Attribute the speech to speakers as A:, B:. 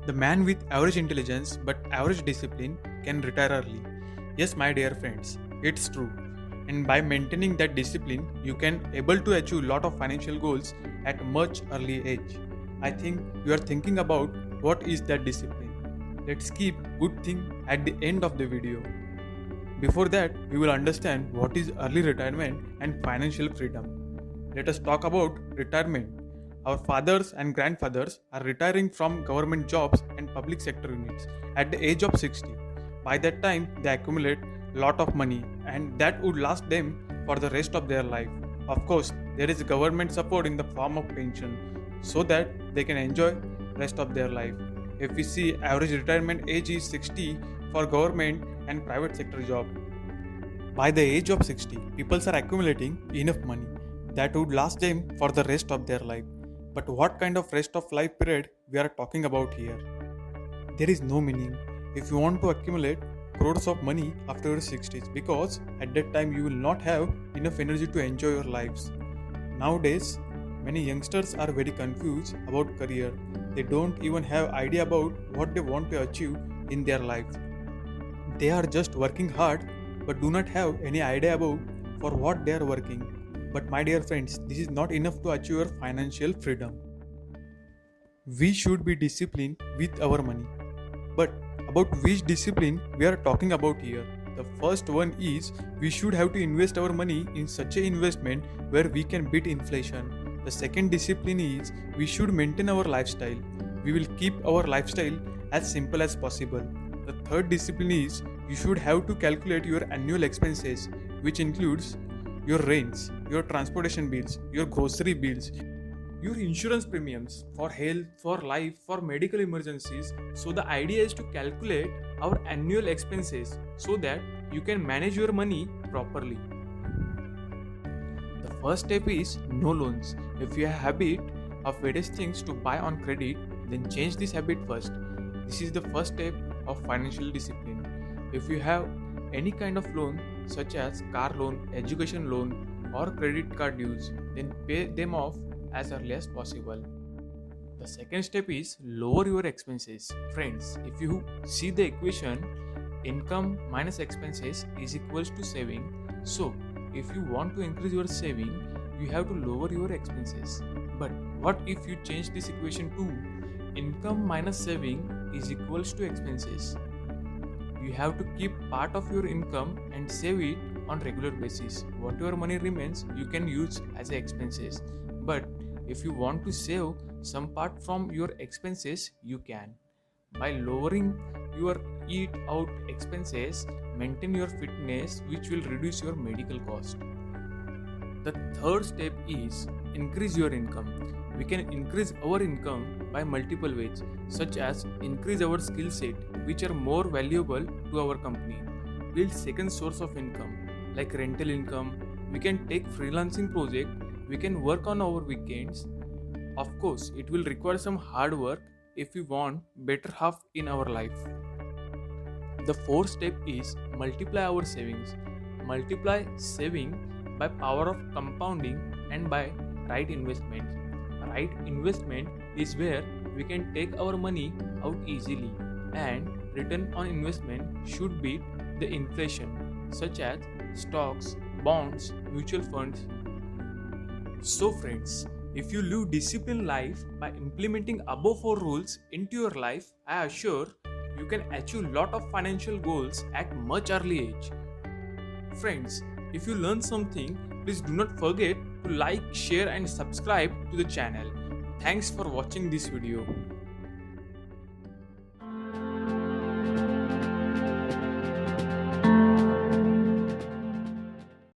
A: The man with average intelligence but average discipline can retire early. Yes, my dear friends, it's true. And by maintaining that discipline, you can able to achieve a lot of financial goals at much early age. I think you are thinking about what is that discipline. Let's keep good thing at the end of the video. Before that, we will understand what is early retirement and financial freedom. Let us talk about retirement. Our fathers and grandfathers are retiring from government jobs and public sector units at the age of 60. By that time, they accumulate a lot of money and that would last them for the rest of their life. Of course, there is government support in the form of pension so that they can enjoy rest of their life. If we see average retirement age is 60 for government and private sector job. By the age of 60, people are accumulating enough money that would last them for the rest of their life. But what kind of rest of life period we are talking about here? There is no meaning if you want to accumulate crores of money after your 60s because at that time you will not have enough energy to enjoy your lives. Nowadays, many youngsters are very confused about career. They don't even have idea about what they want to achieve in their life. They are just working hard but do not have any idea about for what they are working. But my dear friends, this is not enough to achieve your financial freedom. We should be disciplined with our money. But about which discipline we are talking about here? The first one is we should have to invest our money in such an investment where we can beat inflation. The second discipline is we should maintain our lifestyle. We will keep our lifestyle as simple as possible. The third discipline is you should have to calculate your annual expenses, which includes your rents, your transportation bills, your grocery bills, your insurance premiums for health, for life, for medical emergencies. So the idea is to calculate our annual expenses so that you can manage your money properly. The first step is no loans. If you have a habit of various things to buy on credit, then change this habit first. This is the first step of financial discipline. If you have any kind of loan such as car loan, education loan or credit card dues, then pay them off as early as possible. The second step is lower your expenses. Friends, if you see the equation, income minus expenses is equals to saving. So, if you want to increase your saving, you have to lower your expenses. But what if you change this equation to income minus saving is equals to expenses? You have to keep part of your income and save it on regular basis. Whatever money remains, you can use as expenses. But if you want to save some part from your expenses, you can. By lowering your eat out expenses, maintain your fitness, which will reduce your medical cost. The third step is increase your income. We can increase our income by multiple ways, such as increase our skill set, which are more valuable to our company. Build second source of income, like rental income. We can take freelancing project. We can work on our weekends. Of course, it will require some hard work if we want better half in our life. The fourth step is multiply our savings. Multiply saving by power of compounding and by right investment. Right investment is where we can take our money out easily and return on investment should beat the inflation such as stocks, bonds, mutual funds. So friends, if you live disciplined life by implementing above 4 rules into your life, I assure you can achieve lot of financial goals at much early age. Friends, if you learn something, please do not forget to like, share and subscribe to the channel. Thanks for watching this video.